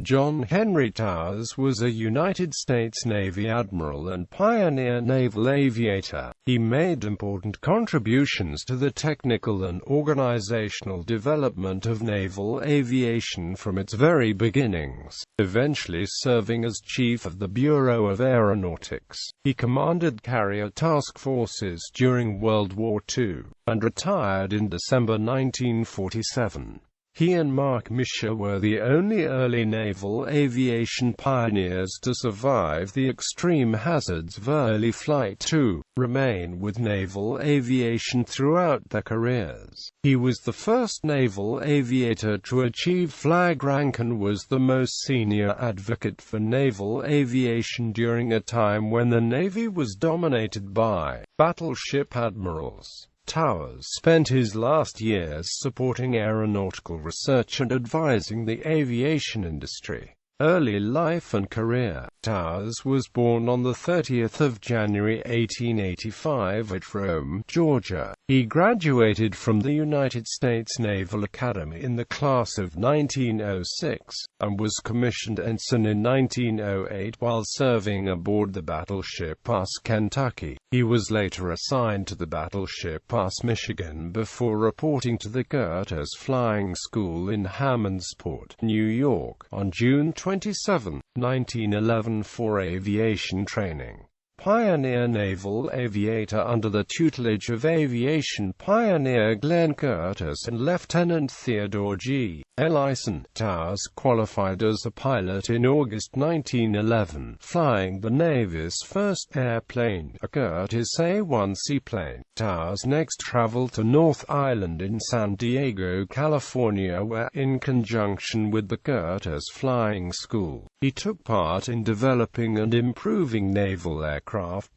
John Henry Towers was a United States Navy admiral and pioneer naval aviator. He made important contributions to the technical and organizational development of naval aviation from its very beginnings, eventually serving as chief of the Bureau of Aeronautics. He commanded carrier task forces during World War II, and retired in December 1947. He and Marc Mitscher were the only early naval aviation pioneers to survive the extreme hazards of early flight to remain with naval aviation throughout their careers. He was the first naval aviator to achieve flag rank and was the most senior advocate for naval aviation during a time when the Navy was dominated by battleship admirals. Towers spent his last years supporting aeronautical research and advising the aviation industry. Early life and career. Towers was born on 30 January 1885 at Rome, Georgia. He graduated from the United States Naval Academy in the class of 1906, and was commissioned ensign in 1908 while serving aboard the battleship USS Kentucky. He was later assigned to the battleship USS Michigan before reporting to the Curtis Flying School in Hammondsport, New York, on June 27, 1911 for aviation training. Pioneer naval aviator under the tutelage of aviation pioneer Glenn Curtis and Lieutenant Theodore G. Ellison. Towers qualified as a pilot in August 1911, flying the Navy's first airplane, a Curtiss A-1 seaplane. Towers next traveled to North Island in San Diego, California, where, in conjunction with the Curtis Flying School, he took part in developing and improving naval aircraft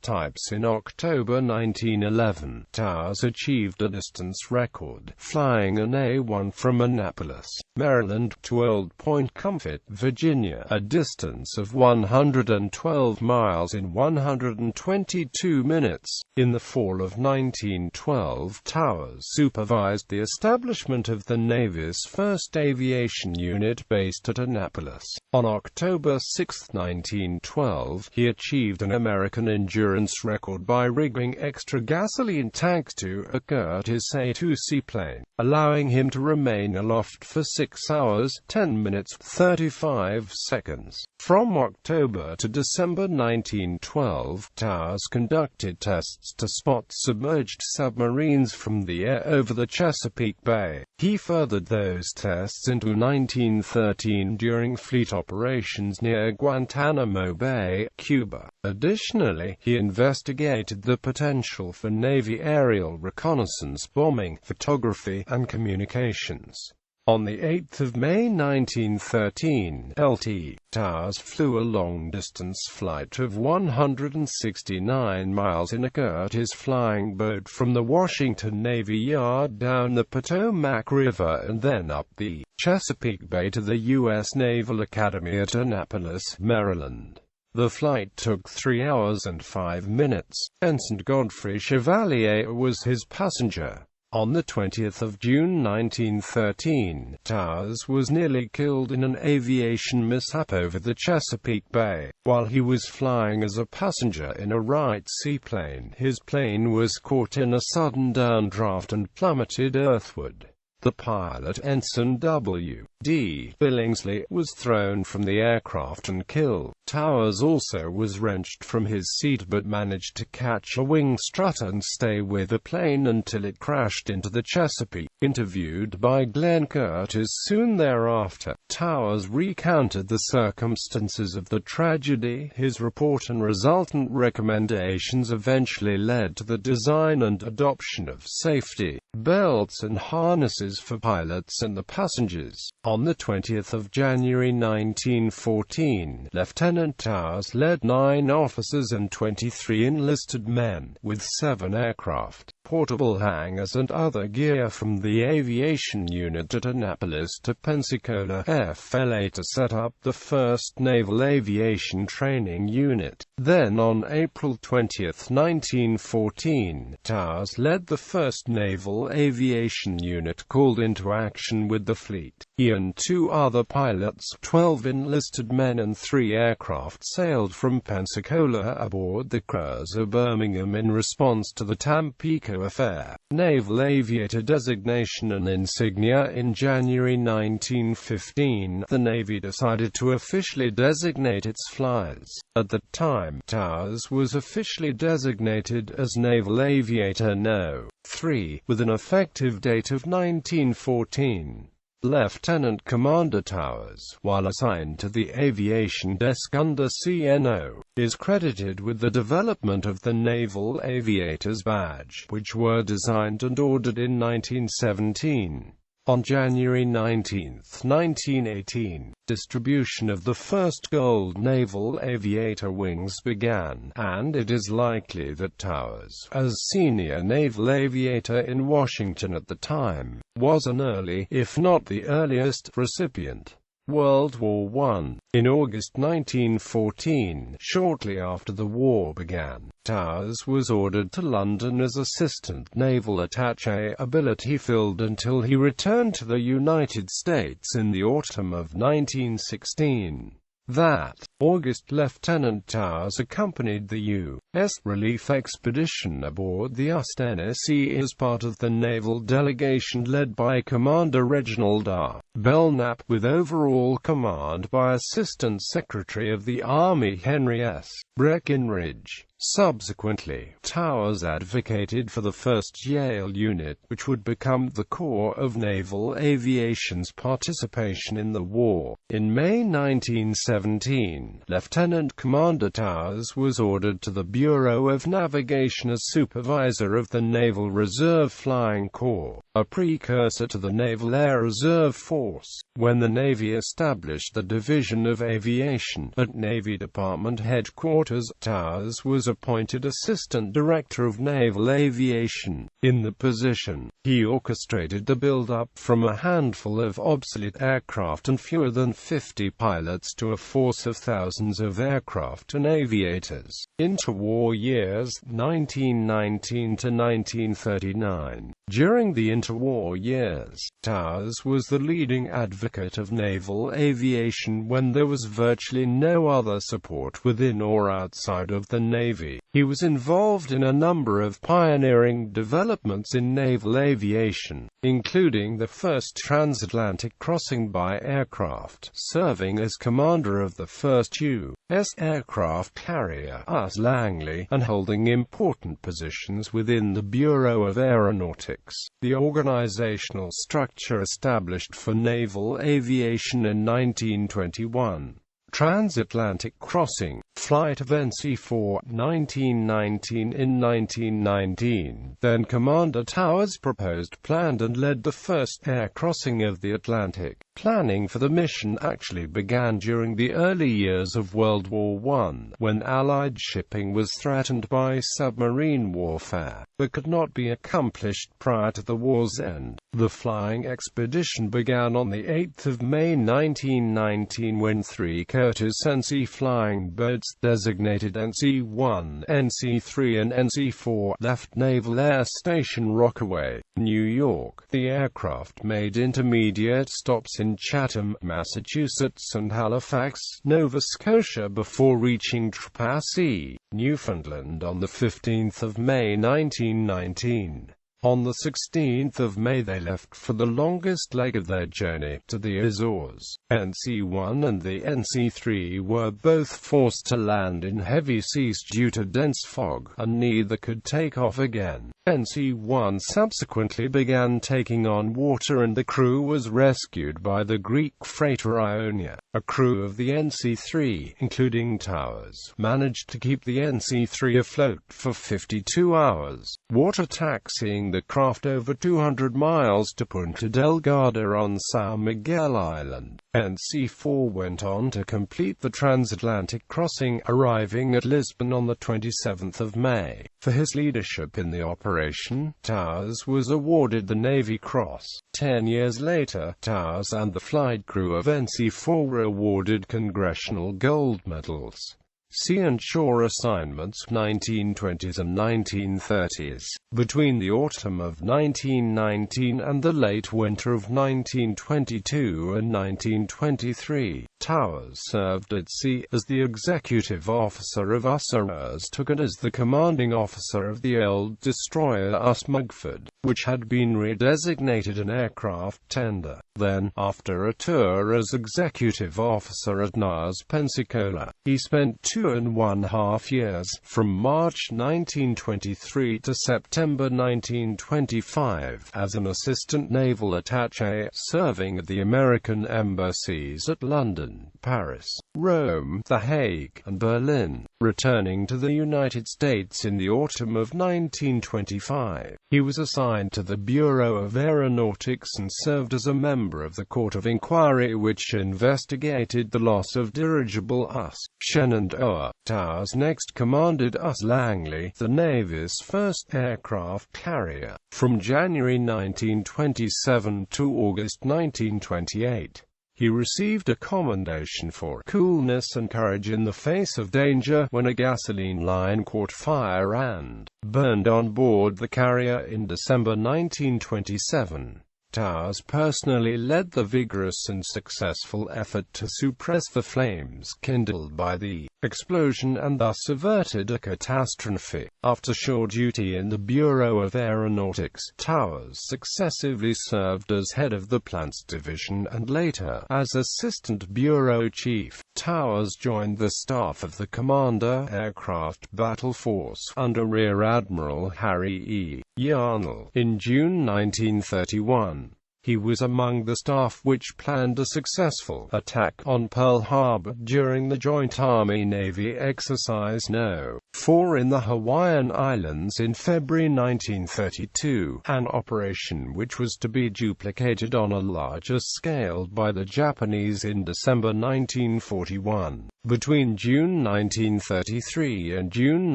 types. In October 1911, Towers achieved a distance record, flying an A-1 from Annapolis, Maryland, to Old Point Comfort, Virginia, a distance of 112 miles in 122 minutes. In the fall of 1912, Towers supervised the establishment of the Navy's first aviation unit based at Annapolis. On October 6, 1912, he achieved an American endurance record by rigging extra gasoline tanks to a Curtiss A-2 seaplane, allowing him to remain aloft for 6 hours, 10 minutes, 35 seconds. From October to December 1912, Towers conducted tests to spot submerged submarines from the air over the Chesapeake Bay. He furthered those tests into 1913 during fleet operations near Guantanamo Bay, Cuba. Additionally, he investigated the potential for Navy aerial reconnaissance bombing, photography, and communications. On 8 May 1913, Lt. Towers flew a long-distance flight of 169 miles in a Curtiss flying boat from the Washington Navy Yard down the Potomac River and then up the Chesapeake Bay to the U.S. Naval Academy at Annapolis, Maryland. The flight took 3 hours and 5 minutes. Ensign Godfrey Chevalier was his passenger. On 20 June 1913, Towers was nearly killed in an aviation mishap over the Chesapeake Bay. While he was flying as a passenger in a Wright seaplane, his plane was caught in a sudden downdraft and plummeted earthward. The pilot, Ensign W. D. Billingsley, was thrown from the aircraft and killed. Towers also was wrenched from his seat but managed to catch a wing strut and stay with the plane until it crashed into the Chesapeake. Interviewed by Glenn Curtis soon thereafter, Towers recounted the circumstances of the tragedy. His report and resultant recommendations eventually led to the design and adoption of safety belts and harnesses for pilots and the passengers. On 20 January 1914, Lieutenant Towers led 9 officers and 23 enlisted men, with 7 aircraft, portable hangars and other gear from the aviation unit at Annapolis to Pensacola, FLA, to set up the first Naval Aviation Training Unit. Then on April 20, 1914, Towers led the first Naval Aviation Unit called into action with the fleet. He and two other pilots, 12 enlisted men and 3 aircraft, sailed from Pensacola aboard the cruiser Birmingham in response to the Tampico affair. Naval Aviator designation and insignia. In January 1915, the Navy decided to officially designate its flyers. At the time, Towers was officially designated as Naval Aviator No. 3, with an effective date of 1914. Lieutenant Commander Towers, while assigned to the aviation desk under CNO, is credited with the development of the Naval Aviator's Badge, which were designed and ordered in 1917. On January 19, 1918, distribution of the first gold Naval Aviator wings began, and it is likely that Towers, as senior Naval Aviator in Washington at the time, was an early, if not the earliest, recipient. World War I. In August 1914, shortly after the war began, Towers was ordered to London as Assistant Naval Attaché, ability filled until he returned to the United States in the autumn of 1916. That August, Lieutenant Towers accompanied the U.S. relief expedition aboard the Tennessee as part of the naval delegation led by Commander Reginald R. Belknap, with overall command by Assistant Secretary of the Army Henry S. Breckinridge. Subsequently, Towers advocated for the first Yale unit, which would become the core of naval aviation's participation in the war. In May 1917, Lieutenant Commander Towers was ordered to the Bureau of Navigation as supervisor of the Naval Reserve Flying Corps, a precursor to the Naval Air Reserve Force. When the Navy established the Division of Aviation at Navy Department Headquarters, Towers was appointed Assistant Director of Naval Aviation. In the position, he orchestrated the build-up from a handful of obsolete aircraft and fewer than 50 pilots to a force of thousands of aircraft and aviators. Interwar years, 1919 to 1939. During the interwar years, Towers was the leading advocate of naval aviation when there was virtually no other support within or outside of the Navy. He was involved in a number of pioneering developments in naval aviation, including the first transatlantic crossing by aircraft, serving as commander of the first U.S. aircraft carrier, US Langley, and holding important positions within the Bureau of Aeronautics, the organizational structure established for naval aviation in 1921. Transatlantic crossing, flight of NC-4, 1919. In 1919, then Commander Towers proposed, planned and led the first air crossing of the Atlantic. Planning for the mission actually began during the early years of World War I, when Allied shipping was threatened by submarine warfare, but could not be accomplished prior to the war's end. The flying expedition began on the 8th of May 1919 when 3 Curtiss NC flying boats, designated NC-1, NC-3 and NC-4, left Naval Air Station Rockaway, New York. The aircraft made intermediate stops in Chatham, Massachusetts and Halifax, Nova Scotia before reaching Trepassey, Newfoundland on the 15th of May 1919. On the 16th of May they left for the longest leg of their journey, to the Azores. NC-1 and the NC-3 were both forced to land in heavy seas due to dense fog, and neither could take off again. NC-1 subsequently began taking on water and the crew was rescued by the Greek freighter Ionia. A crew of the NC-3, including Towers, managed to keep the NC-3 afloat for 52 hours. Water taxiing taking the craft over 200 miles to Punta Delgada on São Miguel Island. NC-4 went on to complete the transatlantic crossing, arriving at Lisbon on the 27th of May. For his leadership in the operation, Towers was awarded the Navy Cross. 10 years later, Towers and the flight crew of NC-4 were awarded Congressional Gold Medals. Sea and shore assignments 1920s and 1930s. Between the autumn of 1919 and the late winter of 1922 and 1923, Towers served at sea as the executive officer of USARS, took it as the commanding officer of the old destroyer Mugford, which had been redesignated an aircraft tender. Then, after a tour as executive officer at NAS Pensacola, he spent 2.5 years, from March 1923 to September 1925, as an assistant naval attaché, serving at the American embassies at London, Paris, Rome, The Hague, and Berlin. Returning to the United States in the autumn of 1925, he was assigned to the Bureau of Aeronautics and served as a member of the Court of Inquiry which investigated the loss of dirigible US Shenandoah. Towers next commanded US Langley, the Navy's first aircraft carrier, from January 1927 to August 1928. He received a commendation for coolness and courage in the face of danger when a gasoline line caught fire and burned on board the carrier in December 1927. Towers personally led the vigorous and successful effort to suppress the flames kindled by the explosion and thus averted a catastrophe. After shore duty in the Bureau of Aeronautics, Towers successively served as head of the Plants Division and later as Assistant Bureau Chief. Towers joined the staff of the Commander Aircraft Battle Force under Rear Admiral Harry E. Yarnell in June 1931. He was among the staff which planned a successful attack on Pearl Harbor during the joint Army-Navy exercise No. 4 in the Hawaiian Islands in February 1932, an operation which was to be duplicated on a larger scale by the Japanese in December 1941. Between June 1933 and June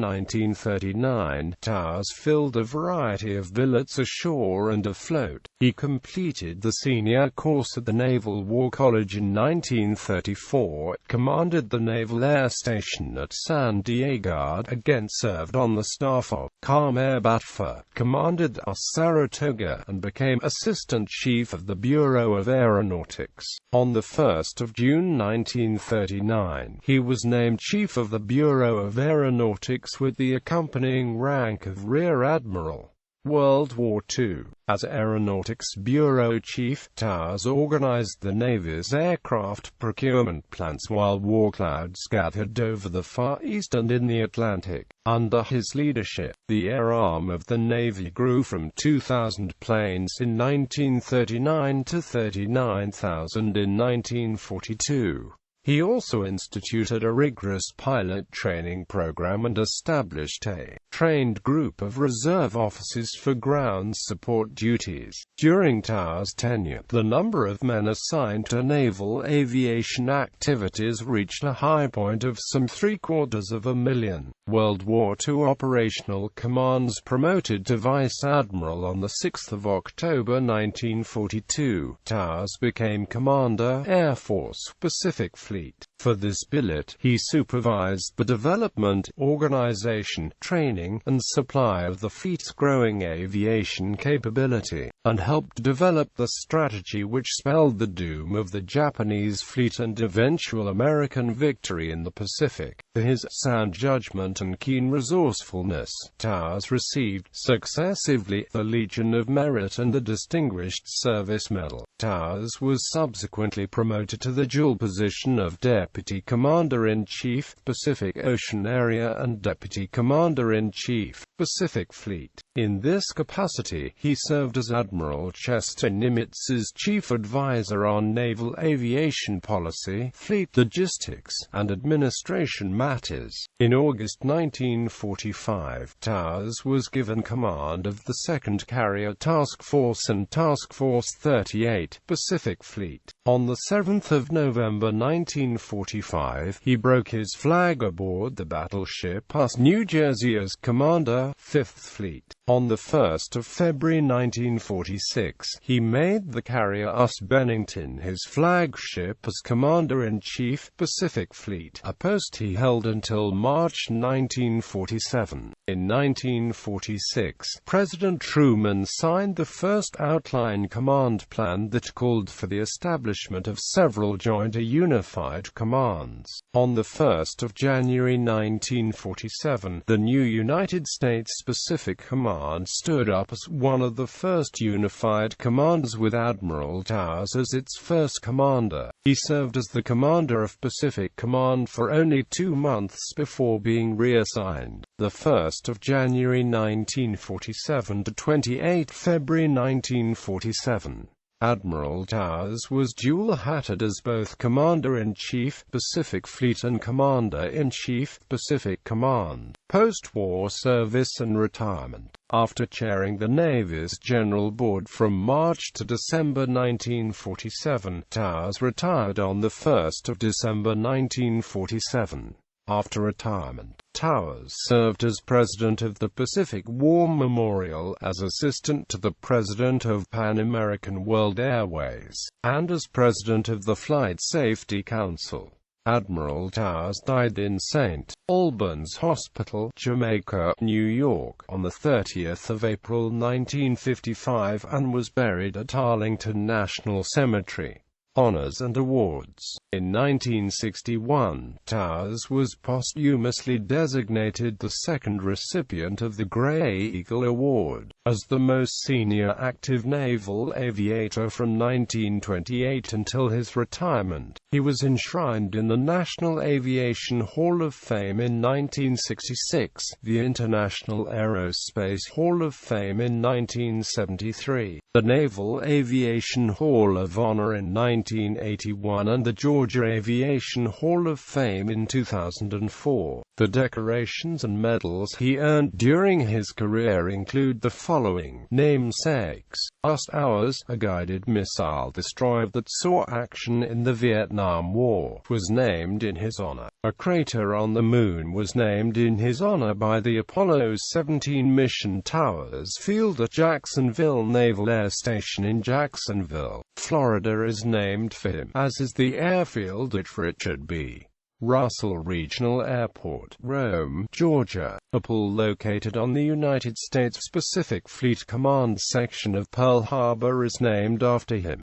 1939, Towers filled a variety of billets ashore and afloat. He completed the senior course at the Naval War College in 1934, commanded the Naval Air Station at San Diego, again served on the staff of Carmen Batfa, commanded Saratoga, and became Assistant Chief of the Bureau of Aeronautics. On the 1st of June 1939, he was named Chief of the Bureau of Aeronautics with the accompanying rank of Rear Admiral. World War II. As Aeronautics Bureau Chief, Towers organized the Navy's aircraft procurement plans while war clouds gathered over the Far East and in the Atlantic. Under his leadership, the air arm of the Navy grew from 2,000 planes in 1939 to 39,000 in 1942. He also instituted a rigorous pilot training program and established a trained group of reserve officers for ground support duties. During Towers' tenure, the number of men assigned to naval aviation activities reached a high point of some 750,000. World War II operational commands promoted to Vice Admiral on 6 October 1942. Towers became Commander, Air Force, Pacific Fleet. For this billet, he supervised the development, organization, training, and supply of the fleet's growing aviation capability, and helped develop the strategy which spelled the doom of the Japanese fleet and eventual American victory in the Pacific. For his sound judgment and keen resourcefulness, Towers received, successively, the Legion of Merit and the Distinguished Service Medal. Towers was subsequently promoted to the dual position of Deputy Commander-in-Chief, Pacific Ocean Area and Deputy Commander-in-Chief, Pacific Fleet. In this capacity, he served as Admiral Chester Nimitz's chief advisor on naval aviation policy, fleet logistics, and administration matters. In August 1945, Towers was given command of the 2nd Carrier Task Force and Task Force 38, Pacific Fleet. On the 7th of November 1945, he broke his flag aboard the battleship US New Jersey as Commander, 5th Fleet. On the 1st of February 1946, he made the carrier US Bennington his flagship as Commander-in-Chief, Pacific Fleet, a post he held until March 1947. In 1946, President Truman signed the first outline command plan that called for the establishment of several joint or unified commands. On the 1st of January 1947, the new United States Pacific Command stood up as one of the first unified commands with Admiral Towers as its first commander. He served as the commander of Pacific Command for only 2 months before being reassigned. The 1st of January 1947 to 28 February 1947. Admiral Towers was dual-hatted as both Commander-in-Chief, Pacific Fleet and Commander-in-Chief, Pacific Command. Post-war service and retirement. After chairing the Navy's General Board from March to December 1947, Towers retired on the 1st of December 1947. After retirement, Towers served as president of the Pacific War Memorial, as assistant to the president of Pan American World Airways, and as president of the Flight Safety Council. Admiral Towers died in St. Albans Hospital, Jamaica, New York, on the 30th of April 1955 and was buried at Arlington National Cemetery. Honors and awards. In 1961, Towers was posthumously designated the second recipient of the Gray Eagle Award, as the most senior active naval aviator from 1928 until his retirement. He was enshrined in the National Aviation Hall of Fame in 1966, the International Aerospace Hall of Fame in 1973, the Naval Aviation Hall of Honor in 1981 and the Georgia Aviation Hall of Fame in 2004. The decorations and medals he earned during his career include the following: Namesakes, US Hours, a guided missile destroyer that saw action in the Vietnam War, was named in his honor. A crater on the Moon was named in his honor by the Apollo 17 mission. Towers Field at Jacksonville Naval Air Station in Jacksonville, Florida is named for him, as is the airfield at Richard B. Russell Regional Airport, Rome, Georgia. A pool located on the United States Pacific Fleet Command section of Pearl Harbor is named after him.